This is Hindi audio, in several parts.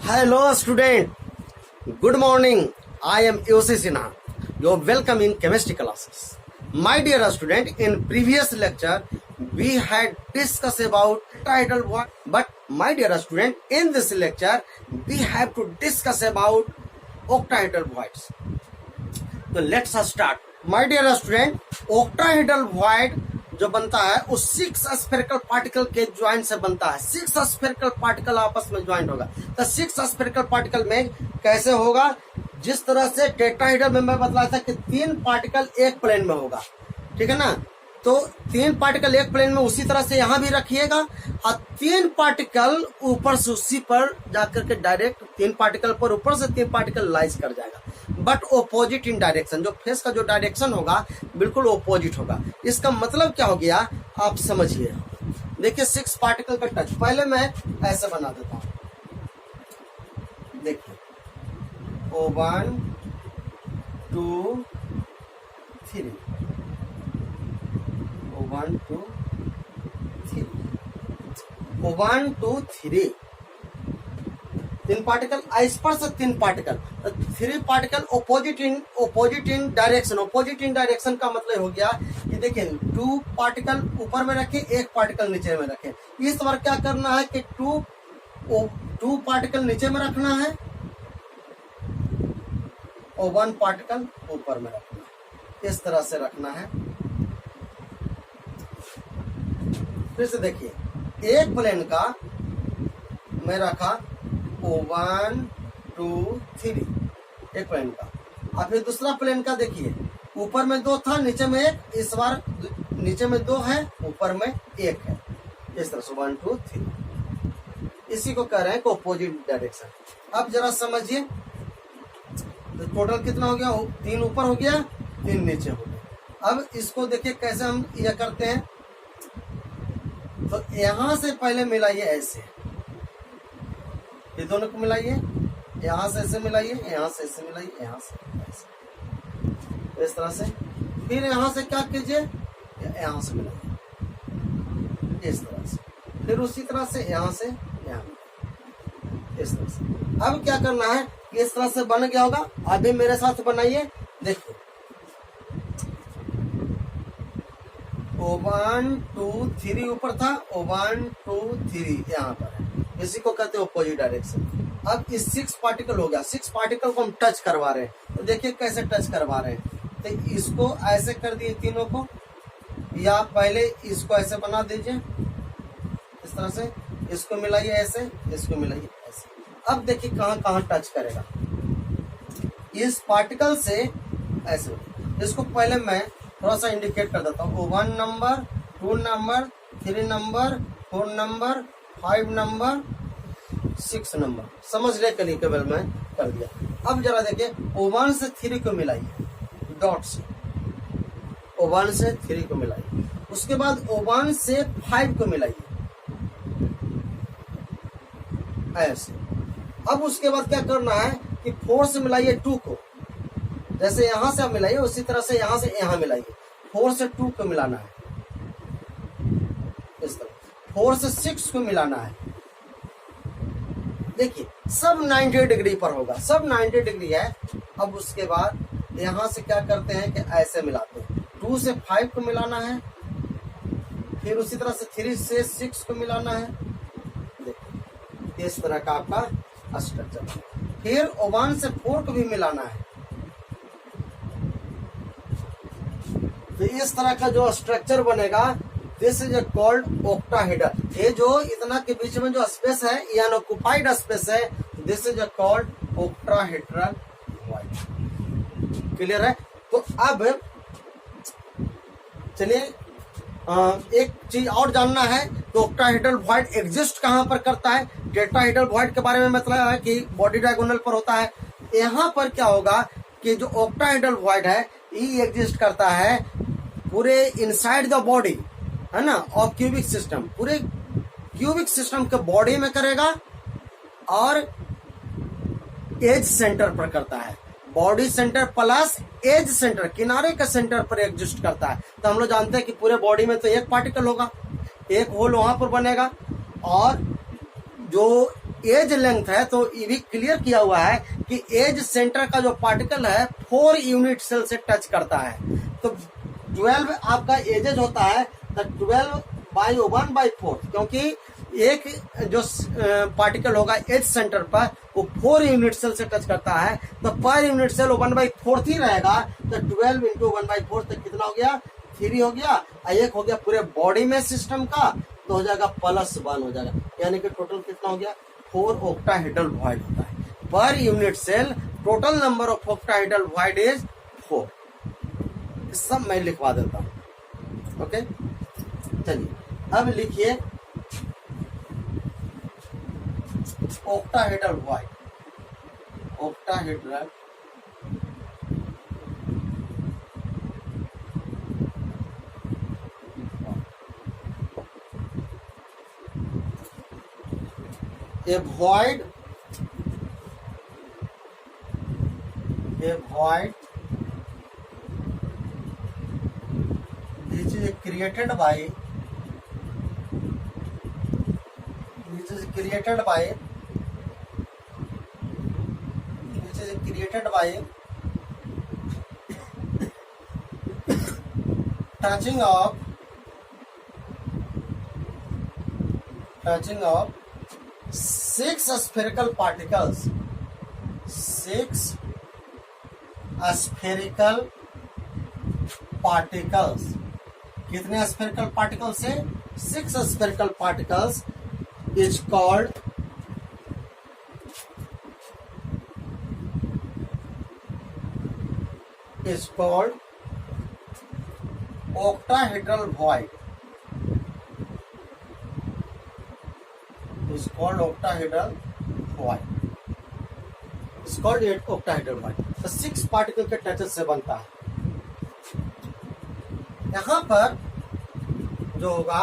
Hello student, good morning. I am Yosi Sinha. You are welcome in chemistry classes. My dear student, in previous lecture we had discussed about tidal void, but my dear student, in this lecture we have to discuss about octahedral voids. तो let's start. My dear student, octahedral void जो बनता है वो 6 स्फेरिकल पार्टिकल के ज्वाइंट से बनता है. 6 स्फेरिकल पार्टिकल आपस में ज्वाइंट होगा. तो 6 स्फेरिकल पार्टिकल में कैसे होगा? जिस तरह से टेट्राहेड्रल में मैं बतलाया था कि 3 पार्टिकल एक प्लेन में होगा, ठीक है ना. तो 3 पार्टिकल एक प्लेन में, उसी तरह से यहां भी रखिएगा. और 3 पार्टिकल ऊपर से उसी पर जाकर के डायरेक्ट 3 पार्टिकल पर ऊपर से 3 पार्टिकल लाइज कर जाएगा, बट ओपोजिट इन डायरेक्शन. जो फेस का जो डायरेक्शन होगा बिल्कुल ओपोजिट होगा. इसका मतलब क्या हो गया आप समझिए. देखिए 6 पार्टिकल का टच. पहले मैं ऐसे बना देता हूं. देखिए O1 2 3, O1 2 3, O1 2 3. 3 पार्टिकल स्पर्श, 3 पार्टिकल, 3 पार्टिकल ओपोजिट इन डायरेक्शन. ओपोजिट इन डायरेक्शन का मतलब हो गया कि देखिए 2 पार्टिकल ऊपर में रखें, 1 पार्टिकल नीचे में रखें. इस बार क्या करना है कि 2 पार्टिकल नीचे में रखना है और 1 पार्टिकल ऊपर में रखना है. इस तरह से रखना है. फिर से देखिए एक प्लेन का मैं रखा O1 2 3, एक प्लेन का. और फिर दूसरा प्लेन का देखिए ऊपर में 2 था, नीचे में 1. इस बार नीचे में 2 है, ऊपर में 1 है. इस तरह से 1 2 3. इसी को कह रहे हैं ऑपोजिट डायरेक्शन. अब जरा समझिए तो टोटल कितना हो गया? 3 ऊपर हो गया, 3 नीचे हो गया. अब इसको देखिए कैसे हम यह करते हैं. तो यहां से पहले मिलाइए ऐसे, ये दोनों को मिलाइए. यहां से ऐसे मिलाइए, यहां से ऐसे मिलाइए, यहां से ऐसे, इस तरह से. फिर यहां से क्या कीजिए, यहां से मिलाइए इस तरह से. फिर उसी तरह से यहां से यहां, इस तरह से. अब क्या करना है, इस तरह से बन गया होगा. अभी मेरे साथ बनाइए. देखिए O1 2 3 ऊपर था, O1 2 3 यहाँ पर है. इसी को कहते हैं ऑपोजिट डायरेक्शन. अब इस 6 पार्टिकल हो गया. 6 पार्टिकल को हम टच करवा रहे हैं. तो देखिए कैसे टच करवा रहे हैं. तो इसको ऐसे कर दिए तीनों को, या पहले इसको ऐसे बना दीजिए इस तरह से. इसको मिलाइए ऐसे, इसको मिलाइए ऐसे. अब देखिए कहाँ कहाँ टच करेगा. इस पार्टिकल से ऐसे. इसको पहले मैं थोड़ा सा इंडिकेट कर देता हूँ. 1 number, 2 number, 3 number, 4 number, 5 number, 6 number. समझने के लिए केवल मैं कर दिया. अब जरा देखिए O1 से 3 को मिलाइए डॉट से. O1 से 3 को मिलाइए. उसके बाद O1 से 5 को मिलाइए ऐसे. अब उसके बाद क्या करना है कि 4 से मिलाइए 2 को. जैसे यहां से आप मिलाइए उसी तरह से यहां से यहां मिलाइए. 4 से 2 को मिलाना है इस तरह. 4 से 6 को मिलाना है. देखिए सब 90 डिग्री पर होगा, सब 90 डिग्री है. अब उसके बाद यहां से क्या करते हैं कि ऐसे मिलाते हैं. 2 से 5 को मिलाना है. फिर उसी तरह से 3 से 6 को मिलाना है. देखिए इस तरह का आपका स्ट्रक्चर. फिर O1 से 4 को भी मिलाना है. तो इस तरह का जो स्ट्रक्चर बनेगा, दिस इज कॉल्ड ऑक्टाहेड्रल. ये जो इतना के बीच में जो स्पेस है, ये अनऑक्युपाइड स्पेस है. This is called octahedral void. Clear है? तो अब चलिए एक चीज और जानना है. तो ऑक्टाहेड्रल वॉइड एग्जिस्ट कहां पर करता है? टेट्राहेड्रल वॉइड के बारे में मतलब है कि बॉडी डायगोनल पर होता है. यहां पर क्या होगा कि जो ऑक्टाहेड्रल वॉइड है ये एग्जिस्ट करता है पूरे इनसाइड द बॉडी, है ना, ऑफ क्यूबिक सिस्टम. पूरे क्यूबिक सिस्टम के बॉडी में करेगा और एज सेंटर पर करता है. Body centre plus edge centre, किनारे के सेंटर पर एग्जिस्ट करता है. तो हम लोग जानते हैं कि पूरे बॉडी में तो एक पार्टिकल होगा, एक होल वहां पर बनेगा, और जो एज लेंथ है तो ये भी क्लियर किया हुआ है कि एज सेंटर का जो पार्टिकल है 4 यूनिट सेल से टच करता है। तो 12 आपका एजेज होता है तो 12/1/4, क्योंकि एक जो पार्टिकल होगा एज सेंटर पर वो 4 यूनिट सेल से टच करता है, तो पर यूनिट सेल 1/4 ही रहेगा। तो 12 इंटू 1/4 तक कितना हो गया, 3 हो गया, और एक हो गया पूरे बॉडी में सिस्टम का, तो हो जाएगा +1 हो जाएगा, यानी कि टोटल कितना हो गया 4 ऑक्टाहेड्रल वॉइड होता है पर unit cell. Total number of octahedral void is 4। सब मैं लिखवा देता हूं। ओके, चलिए अब लिखिए octahedral void. Octahedral a void which is created by touching of 6 spherical particles, 6 spherical particles। कितने spherical particles से 6 spherical particles is called octahedral void। is called octahedral void। is called octahedral void। तो 6 पार्टिकल के टचेस से बनता है। यहां पर जो होगा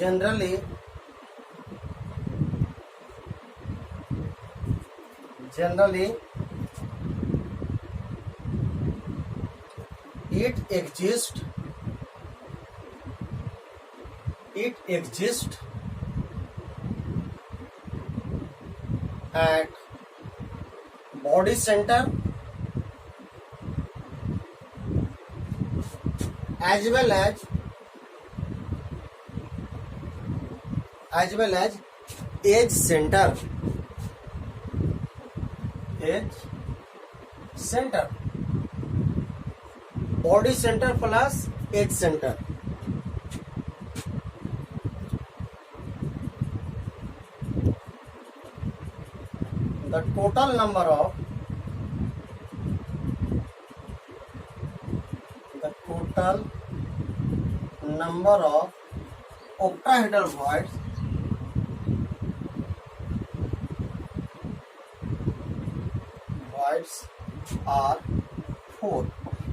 generally it exists at body center as well as edge center। body center plus edge center। the total number of octahedral voids are 4।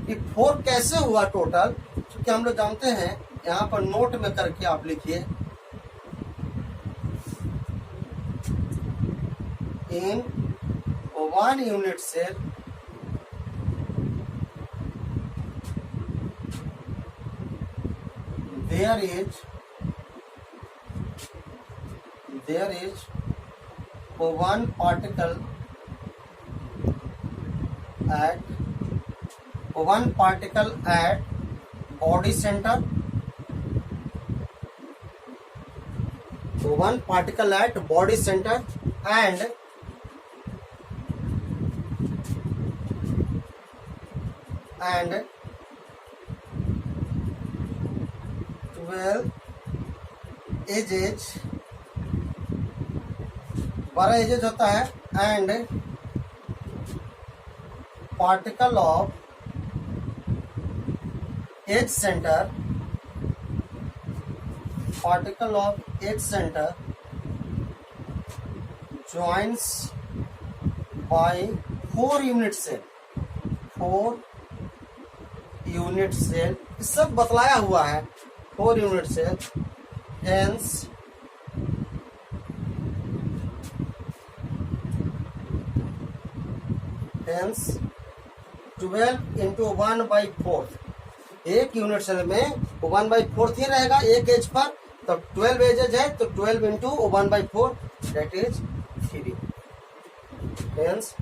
ये 4 कैसे हुआ टोटल, क्योंकि हम लोग जानते हैं, यहाँ पर नोट में करके आप लिखिए in 1 unit cell there is one particle at body center, one particle at body center and and 12 edges, 12 edges होता है and particle of edge center joins by 4 unit cell, 4 unit cell सब बतलाया हुआ है 4 unit cell, hence 12 into 1/4, एक यूनिट सेल में 1/4 ही रहेगा एक एज पर, तो 12 एजेज है तो 12 इंटू 1/4 दैट इज 3। हेंस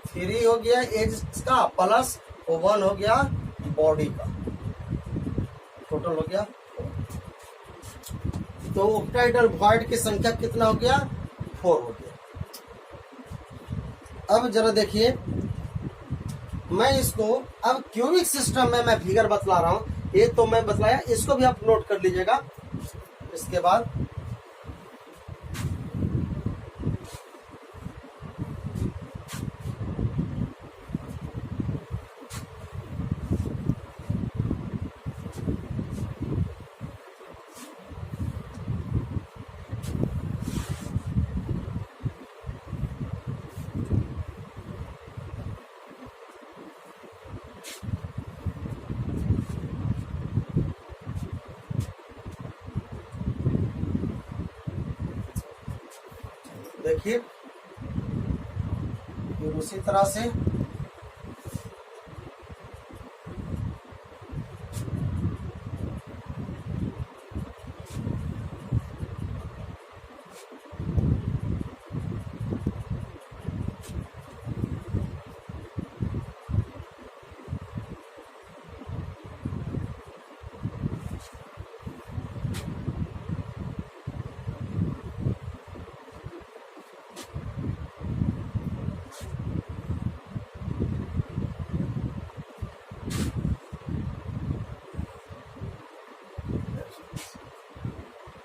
3 हो गया एज का प्लस 1 हो गया बॉडी का, टोटल हो गया। तो ऑक्टाइडल वॉइड की संख्या कितना हो गया? 4 हो गया। अब जरा देखिए, मैं इसको अब क्यूबिक सिस्टम में मैं फिगर बतला रहा हूं, ये तो मैं बतलाया, इसको भी आप नोट कर लीजिएगा। इसके बाद देखिए, फिर उसी तरह से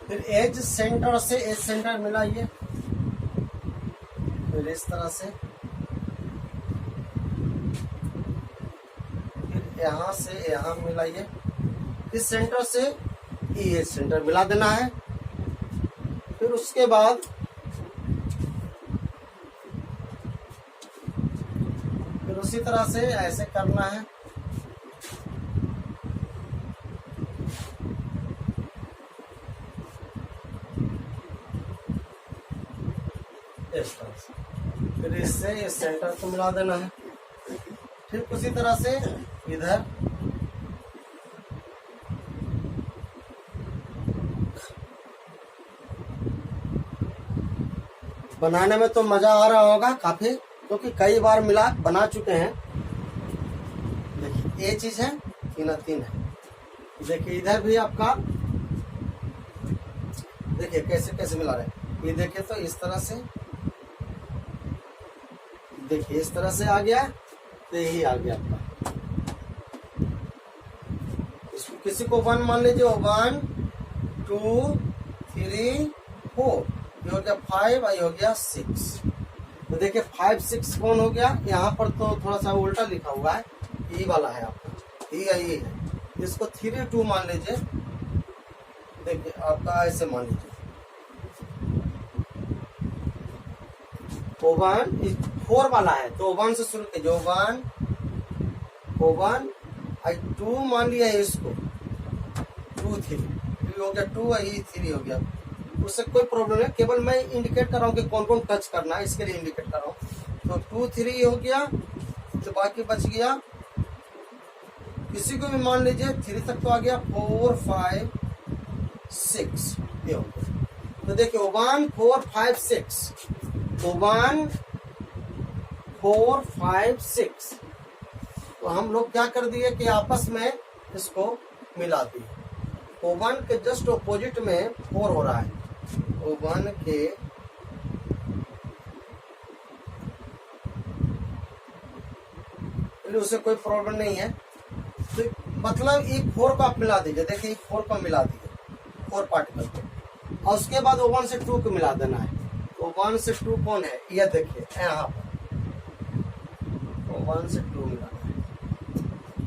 फिर एज सेंटर से एज सेंटर मिलाइए, फिर इस तरह से, फिर यहां से यहां मिलाइए, इस सेंटर से ये सेंटर मिला देना है। फिर उसके बाद फिर उसी तरह से ऐसे करना है। इस तरह से फिर इससे इस सेंटर को मिला देना है। फिर उसी तरह से इधर बनाने में तो मजा आ रहा होगा काफी, क्योंकि कई बार मिला बना चुके हैं। देखिए ये चीज है, 3 है। देखिए इधर भी आपका, देखिए कैसे कैसे मिला रहे, ये देखिए तो इस तरह से, देखिए इस तरह से आ गया, तो यही आ गया आपका। इसको किसी को 1 मान लीजिए, 1 2 3 4, ये हो गया 5 और ये हो गया 6। तो देखिए 5 6 कौन हो गया? यहाँ पर तो थोड़ा सा उल्टा लिखा हुआ है, ये वाला है आपका, ये है। इसको 3 2 मान लीजिए, देखिए आपका ऐसे मान लीजिए, 1 4 वाला है तो 1 से शुरू कीजिए, 1 2 मान लिया है इसको, 2 3 हो गया, 2 ये 3 हो गया। उससे कोई प्रॉब्लम नहीं, केवल मैं इंडिकेट कर रहा हूँ कि कौन कौन टच करना है, इसके लिए इंडिकेट कर रहा हूँ। तो 2 3 हो गया, तो बाकी बच गया, किसी को भी मान लीजिए 3 तक तो आ गया, 4 5 6 ये हो गया। तो देखिए 1 4 5 6, तो 1 4 5 6, तो हम लोग क्या कर दिए कि आपस में इसको मिला दिए। तो 1 के जस्ट ऑपोजिट में 4 हो रहा है, तो 1 के उससे कोई प्रॉब्लम नहीं है। तो मतलब एक 4 को आप मिला दीजिए, देखिए 4 को मिला दीजिए, 4 पार्टिकल को, और उसके बाद 1 से 2 को मिला देना है। तो 1 से 2 कौन है? ये देखिए यहाँ पर, तो 1 से 2 मिलाना है।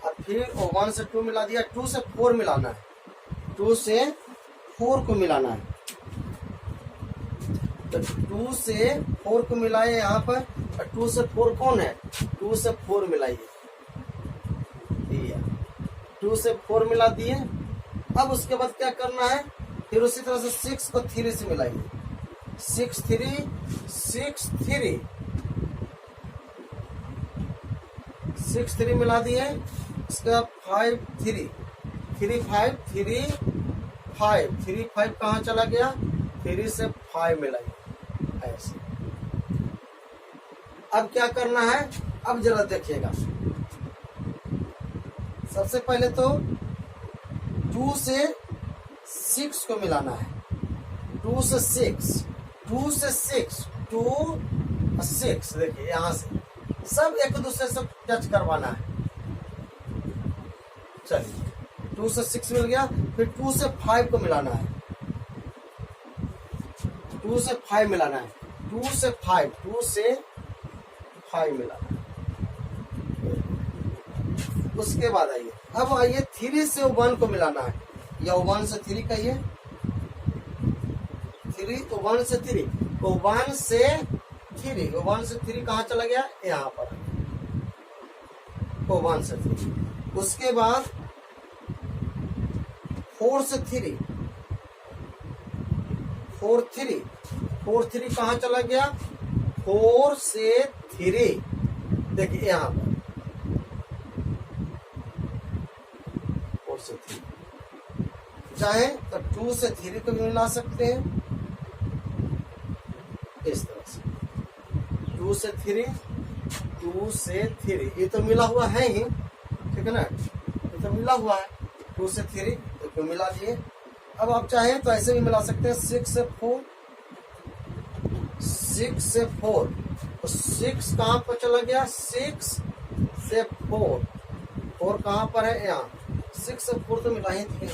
और फिर 1 से 2 मिला दिया, 2 से 4 मिलाना है, 2 से 4 को मिलाना है। तो 2 से 4 को मिलाए यहाँ पर, और 2 से 4 कौन है? 2 से 4 मिलाइए, 2 से 4 मिला दिए। अब उसके बाद क्या करना है? फिर उसी तरह से 6 को 3 से मिलाइए, 6 3 6 3 6 3 मिला दिए। इसके बाद 5 3 3 5 3 5 3 5 कहाँ चला गया, 3 से 5 मिला ऐसे। अब क्या करना है, अब जरा देखिएगा, सबसे पहले तो 2 से 6 को मिलाना है, 2 से 6 2 से 6 2 6, देखिए यहां से सब एक दूसरे से टच करवाना है। चलिए 2 से 6 मिल गया, फिर 2 से 5 को मिलाना है, 2 से 5 मिलाना है, 2 से 5 2 से 5 मिलाना है। उसके बाद आइए, अब आइए 3 से 1 को मिलाना है, या 1 से 3 कहिए, 3 तो 1 से 3 तो 1 से 3 1 से 3 कहाँ चला गया, यहाँ पर तो 1 से 3। उसके बाद 4 से 3 4 3 कहाँ चला गया, 4 से 3, देखिए यहाँ पर 4 से 3, चाहे तो 2 से 3 को भी मिला सकते हैं इस तरह से, 2 से 3 2 से 3, ये तो मिला हुआ है ही, ठीक है ना, ये तो मिला हुआ है, 2 से 3 तो मिला दिए। अब आप चाहें तो ऐसे भी मिला सकते हैं, 6 से 4 6 से 4, तो 6 कहाँ पर चला गया, 6 से 4 4 कहाँ पर है, यहाँ 6 से 4 तो मिला ही दिए,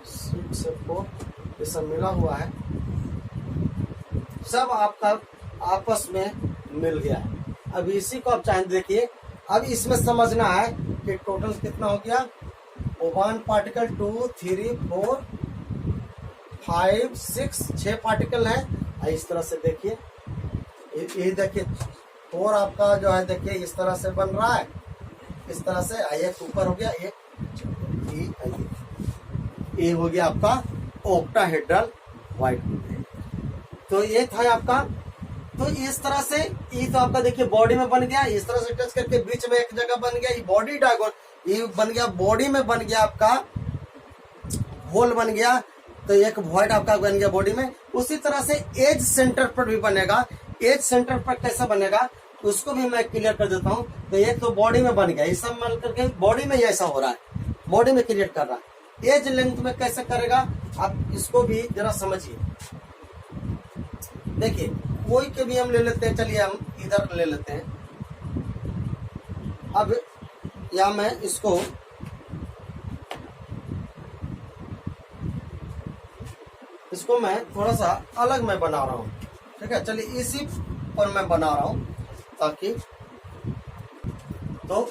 6 से 4 ये सब मिला हुआ है, सब आपका आपस में मिल गया है। अब इसी को आप चाहें देखिए, अब इसमें समझना है कि टोटल कितना हो गया, 1 पार्टिकल 2 3 4 5 6 6 पार्टिकल है। इस तरह से देखिए, ये देखिए 4 आपका जो है, देखिए इस तरह से बन रहा है, इस तरह से एक ऊपर हो गया, ये हो गया आपका ऑक्टाहेड्रल व्हाइट। तो ये था आपका, तो इस तरह से ये तो आपका देखिए बॉडी में बन गया, इस तरह से टच करके बीच में एक जगह बन गया, ये बॉडी डायगोन, ये बन गया बॉडी में, बन गया आपका होल बन गया, तो एक वॉइड आपका बन गया बॉडी में। उसी तरह से एज सेंटर पर भी बनेगा, एज सेंटर पर कैसा बनेगा उसको भी मैं क्लियर कर देता हूँ। तो एक तो बॉडी में बन गया, ये सब मिल करके बॉडी में ऐसा हो रहा है, बॉडी में क्रिएट कर रहा है। एज लेंथ में कैसे करेगा आप इसको भी जरा समझिए। देखिए कोई के भी हम ले लेते हैं, चलिए हम इधर ले लेते हैं। अब या मैं इसको मैं थोड़ा सा अलग मैं बना रहा हूँ, ठीक है, चलिए इसी पर मैं बना रहा हूँ ताकि तो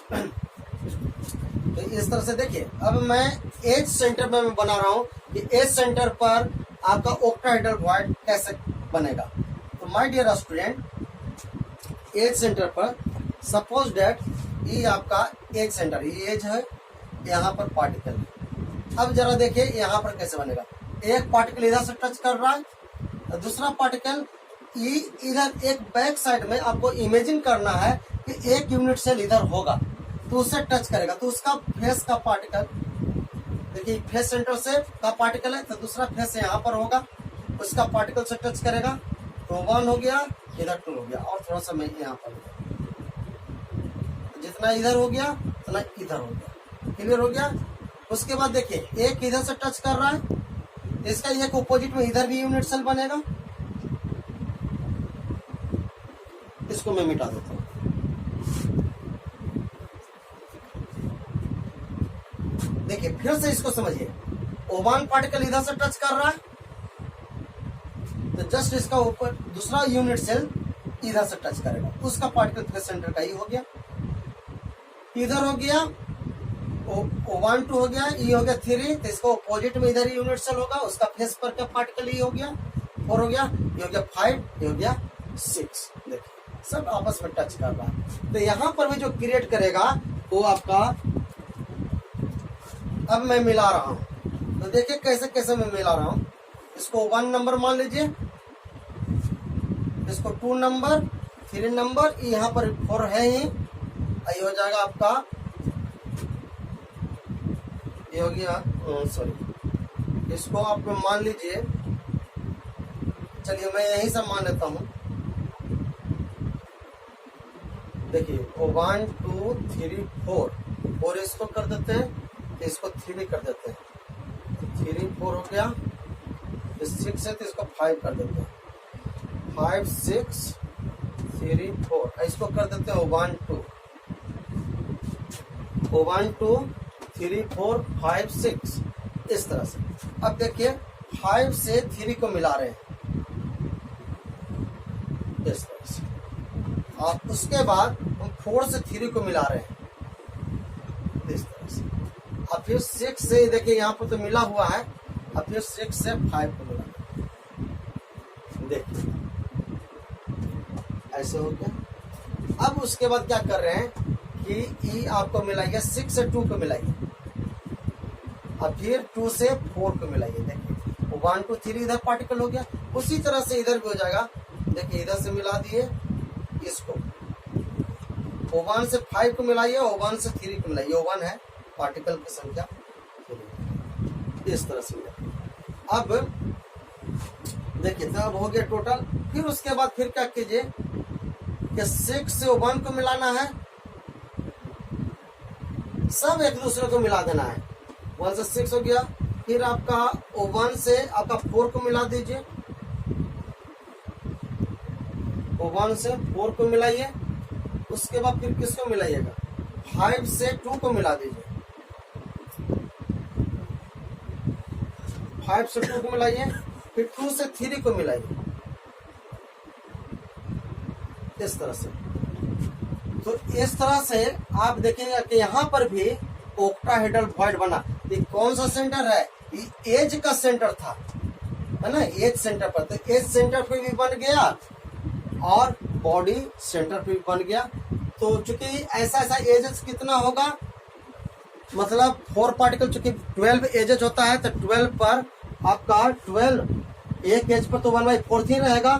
इस तरह से देखिए। अब मैं एज सेंटर में मैं बना रहा हूँ कि एज सेंटर पर आपका ऑक्टाहेड्रल वॉइड कैसे बनेगा। तो my dear student, edge centre पर सपोज दैट ये आपका एज सेंटर, ये एज है, यहाँ पर पार्टिकल है। अब जरा देखिए यहाँ पर कैसे बनेगा, एक पार्टिकल इधर से टच कर रहा है, दूसरा पार्टिकल इधर एक बैक साइड में आपको इमेजिन करना है कि एक यूनिट सेल इधर होगा तो उससे टच करेगा, तो उसका फेस का पार्टिकल, देखिए फेस सेंटर से का पार्टिकल है, तो दूसरा फेस यहाँ पर होगा, उसका पार्टिकल से टच करेगा, तो 1 हो गया, इधर 2 हो गया, और थोड़ा सा मैं यहाँ पर, जितना इधर हो गया उतना इधर हो गया, क्लियर हो गया। उसके बाद देखिए एक इधर से टच कर रहा है, इसका एक ऑपोजिट में इधर भी यूनिट सेल बनेगा, इसको मैं मिटा देता हूं। देखिए फिर से इसको समझिए, O1 पार्टिकल इधर से टच कर रहा है, तो जस्ट इसका ऊपर दूसरा यूनिट सेल इधर से टच करेगा, उसका पार्टिकल फेस सेंटर का ही हो गया, इधर हो गया O1 2 हो गया, ये हो गया 3, तो इसका ऑपोजिट में इधर ही यूनिट सेल होगा, उसका फेस पर का पार्टिकल ये हो गया, 4 हो गया, ये हो गया 5, ये हो गया 6। देखिए सब आपस में टच कर रहा है। तो यहां पर भी जो क्रिएट करेगा वो आपका, अब मैं मिला रहा हूं, तो देखिए कैसे कैसे मैं मिला रहा हूं। इसको 1 नंबर मान लीजिए, इसको 2 नंबर, 3 नंबर, यहाँ पर 4 है ही, ये हो जाएगा आपका ये हो गया, सॉरी, इसको आप मान लीजिए, चलिए मैं यही सब मान लेता हूँ। देखिए 1 2 3 4, और इसको कर देते हैं, तो इसको 3 कर देते हैं, 3 4 हो गया, 6 है तो इसको 5 कर देते हैं, 5 6 3 4, इसको कर देते हैं 1 2 3 4 5 6, इस तरह से। अब देखिए 5 से 3 को मिला रहे हैं इस तरह से, और उसके बाद हम 4 से 3 को मिला रहे हैं इस तरह से, और फिर 6 से, देखिए यहाँ पर तो मिला हुआ है, और फिर 6 से 5 को मिला, देखिए ऐसे हो गया। अब उसके बाद क्या कर रहे हैं कि ई आपको मिलाइए, 6 से 2 को मिलाइए, और फिर 2 से 4 को मिलाइए। देखिए 1 2 3 इधर पार्टिकल हो गया, उसी तरह से इधर भी हो जाएगा। देखिए इधर से मिला दिए इसको, 1 से 5 को मिलाइए, 1 से 3 को मिलाइए, 1 है पार्टिकल की संख्या, इस तरह से मिला। अब देखिए तब हो गया टोटल। फिर उसके बाद फिर क्या कीजिए कि 6 से 1 को मिलाना है, सब एक दूसरे को मिला देना है। 1 से 6 हो गया, फिर आपका 1 से आपका 4 को मिला दीजिए, 1 से 4 को मिलाइए। उसके बाद फिर किसको मिलाइएगा, 5 से 2 को मिला दीजिए, 5 से 2 को मिलाइए, फिर 2 से 3 को मिलाइए, इस तरह से। तो इस तरह से आप देखेंगे कि यहाँ पर भी ऑक्टाहेड्रल वॉइड बना। ये कौन सा सेंटर है, ये एज का सेंटर था, है ना, एज सेंटर पर। तो एज सेंटर पे भी बन गया और बॉडी सेंटर पे भी बन गया। तो चूंकि ऐसा एजेस कितना होगा, मतलब 4 पार्टिकल, चूंकि 12 एजेस होता है, तो 12 पर आपका 12, एक एज पर तो 1/4 ही रहेगा,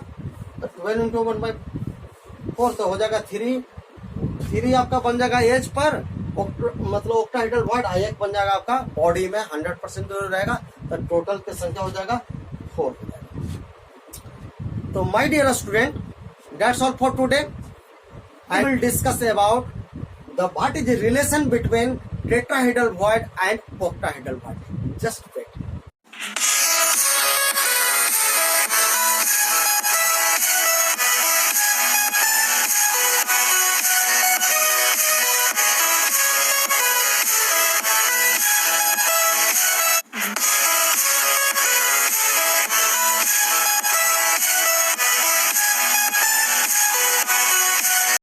तो 12 इंटू 1/4 तो हो जाएगा 3 आपका बन जाएगा एज पर, मतलब ऑक्टाहेड्रल वॉइड। एक बन जाएगा आपका बॉडी में 100% रहेगा, तो टोटल की संख्या हो जाएगा 4 हो जाएगा। तो my dear student, that's all for today. I will discuss about what is the relation between tetrahedral void and octahedral void. Just wait.